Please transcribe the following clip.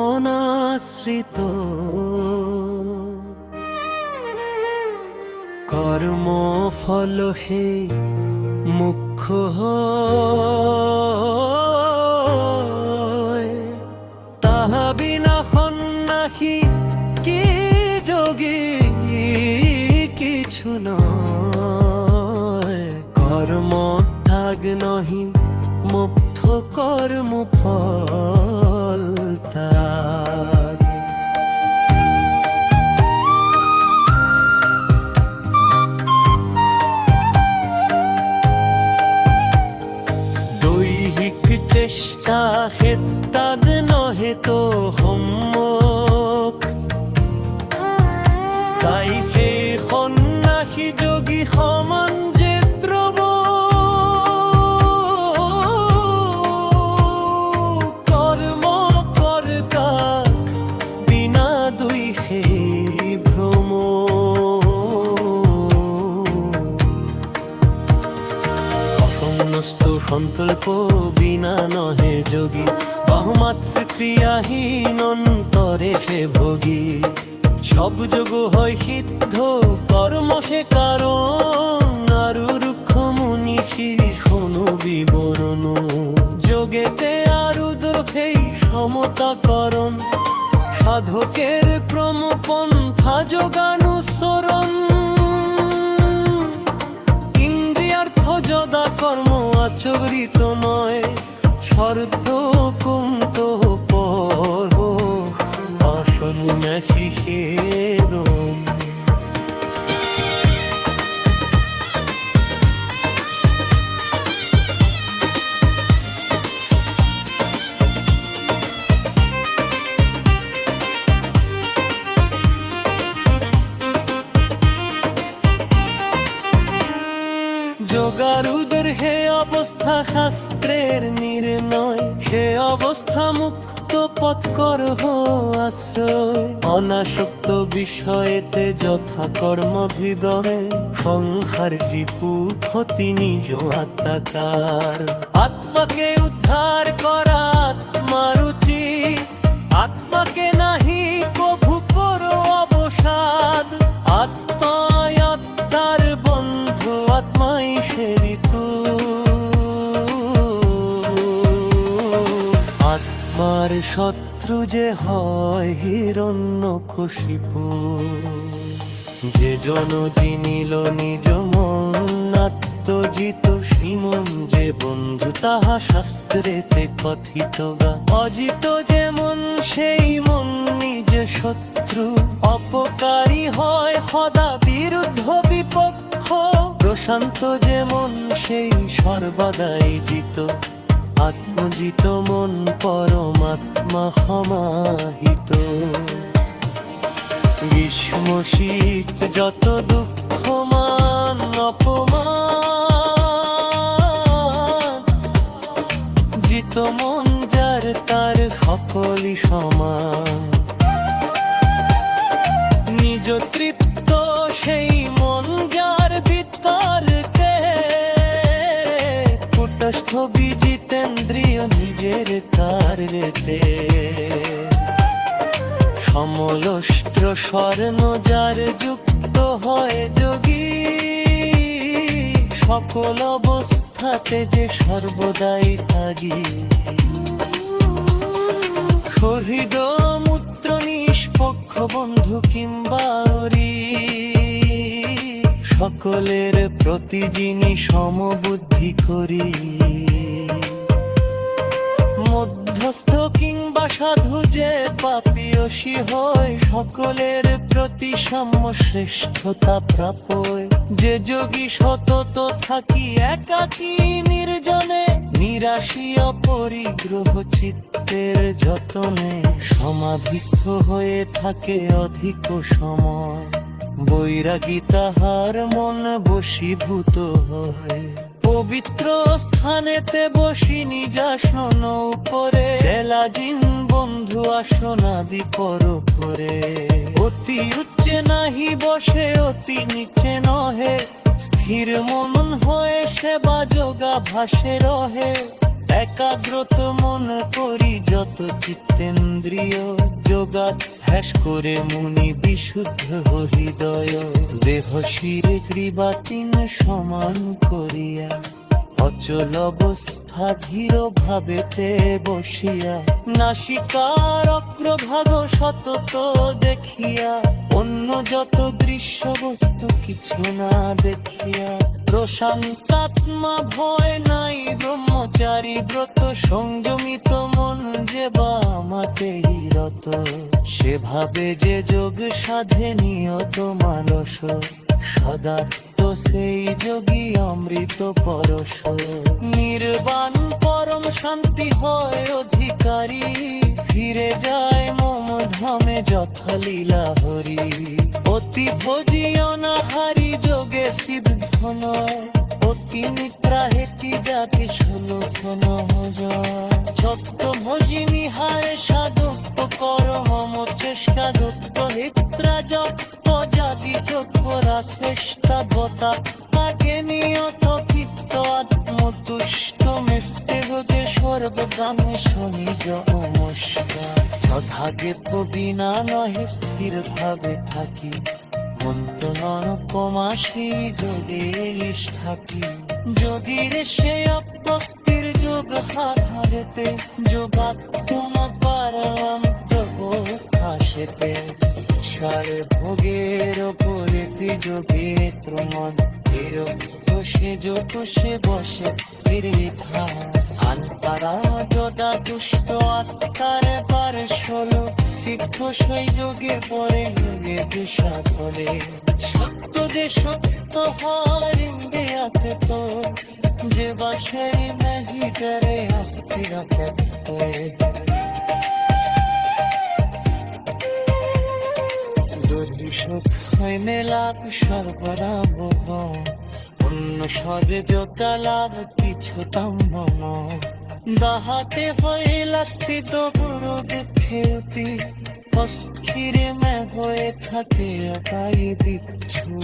অনাশ্রিত কর্ম ফল হে মুখ্য হয়, তাহা বিনা সন্ন্যাসী কি যোগী কিছু নয়। কর্ম ত্যাগ নহি মুক্ত কর্ম ফল ত্যাগ। দৈহিক চেষ্টা হে ত্যাগ নহে তো সম্যক, তাই সে সন্ন্যাসী যোগী সমান যে দ্রব। কর্ম কর্তা বিনা দুই হে ভ্রম। অসন্ন্যস্ত সঙ্কল্প বিনা নহে যোগী, বহুমাত্র ক্রিয়াহীন অন্তরে সে ভোগী। সব যোগ হয় সিদ্ধ কর্ম সে কারণ, আরু রুক্ষ মনীষী শোনো বিবরণ। যোগেতে আরু দ্রফেই সমতাকরণ, সাধকের ক্রম পন্থা যোগানুসরণ। ইন্দ্রিয়ার্থ যদা কর্ম আচরিত নয়, শর্ত কুন্ত পর অসন্ন্যাসী হেরম। যোগারুদের হে অবস্থা শাস্ত্রের নির্ণয়, সে অবস্থা মুক্ত পথ করহ আশ্রয়। অনাসক্ত বিষয়েতে যথা কর্ম হৃদয়ে, সংসার রিপু ক্ষতি নিজ আত্মাকার। আত্মাকে উদ্ধার করা আত্মারুচি, আত্মাকে নাহি কভু করো অবসাদ। আত্মায় আত্মার বন্ধু, আত্মাই সে ঋতু। আত্মার শত্রু যে হয় হিরণ্যকশিপু। যে জন জিনিল নিজ মন আত্মজিত সিমন, যে বন্ধু তাহা শাস্ত্রেতে কথিত গা। অজিত যেমন সেই মন নিজ শত্রু, অপকারী হয় সদা বিরুদ্ধ বিপক্ষ। প্রশান্ত যেমন সেই সর্বদাই জিত, আত্মজিত মন পরমাত্মা সমাহিত। গ্রীষ্ম শীত যত দুঃখ মান অপমান, জিত মন যার তার সকলই সমান। নিজ তৃপ্ত সেই মন যার বিতর্কে, কুটস্থ বিজিতেন্দ্রিয় নিজের কার্যেতে। সমলষ্ট্র স্বর্ণ যার যুক্ত হয় যোগী, সকল অবস্থাতে যে সর্বদাই ত্যাগী। সহৃদ মূত্র নিষ্পক্ষ বন্ধু কিংবা অরি, সকলের প্রতি যিনি সমবুদ্ধি করি। মধ্যস্থ কিংবা সাধু যে পাপীয়সী হয়, সকলের প্রতি সাম্য শ্রেষ্ঠতা প্রাপয়। যে যোগী সতত থাকি একাকী নির্জনে, নিরাশী অপরিগ্রহ চিত্তের যতনে, সমাধিস্থ হয়ে থাকে অধিক সময়। বৈরাগী তাহার মন বশীভূত হয়, পবিত্র স্থানেতে বসি নিজাসন উপরে। চেলাজিন বন্ধু আসনাদি পর করে, অতি উচ্চে নাহি বসে অতি নিচে নহে। স্থির মনন হয়ে সেবা যোগা ভাসে রহে, একাগ্রত মন করি যত চিত্তেন্দ্রিয়, যোগাত হ্যাস করে মুনি বিশুদ্ধ হৃদয়। দেহ শিরে গ্রীবাতিন সমান করিয়া, অচল অবস্থা ধীর ভাবেতে বসিয়া, নাসিকার অগ্রভাগ সতত দেখিয়া, অন্য যত দৃশ্য বস্তু কিছু না দেখিয়া, প্রশান্তাত্মা ভয় নাই ব্রহ্মচারী ব্রত, সংযমিত মন যে বামাতেই রত, সেভাবে যে যোগ সাধে নিয়ত মানস, সদাত্ম সেই যোগী অমৃত পরশ। নির্বাণ পরম শান্তি হয় অধিকারী, ফিরে যায় মম ধামে যথা লীলা হরি। অতি ভোজি অনাহারি যোগে সিদ্ধ নয়, অতি নিদ্রা হেতি যাকে সুলক্ষণ ছত্র ভোজি নিহারে সাধক কর মম চেষ্টা, দত্ত হিত্রা জপ জাতি চোখরা শ্রেষ্ঠা বতা, তাকে নিয়ত চিত্ত আত্মতুষ্ট মেস্তে হতে সর্বগ্রামে শনিজ নমস্কার। সধাগে বিনা নহে স্থির ভাবে থাকি, মন্তন কমাসি যোগে থাকি। যোগীর সে অপ্রস্তির যোগ হারেতে, যোগাত্ম পারলাম যোগ হাসেতে। সারে ভোগের পরিতি যোগে ত্রমন, সে যোগ সে বসে ত্রিধা। আনপারা যোদা দুষ্ট আত্মার পার্শ্বল, সিদ্ধ সেই যোগে পরে যোগে দিশা করে। সত্য দে সত্য হারিন্দে আপেত, যে বাসের নাহি করে অস্থির আপেত। যদি সুখ হয় মেলাপ সর্বরাম, অন্য স্বরে যোগা লাভ কিছু তাম্বন। দাহাতে হইলা স্থিত গুরু দুঃখে অতি, অস্থিরে মে হয়ে থাকে অকাই বিচ্ছু।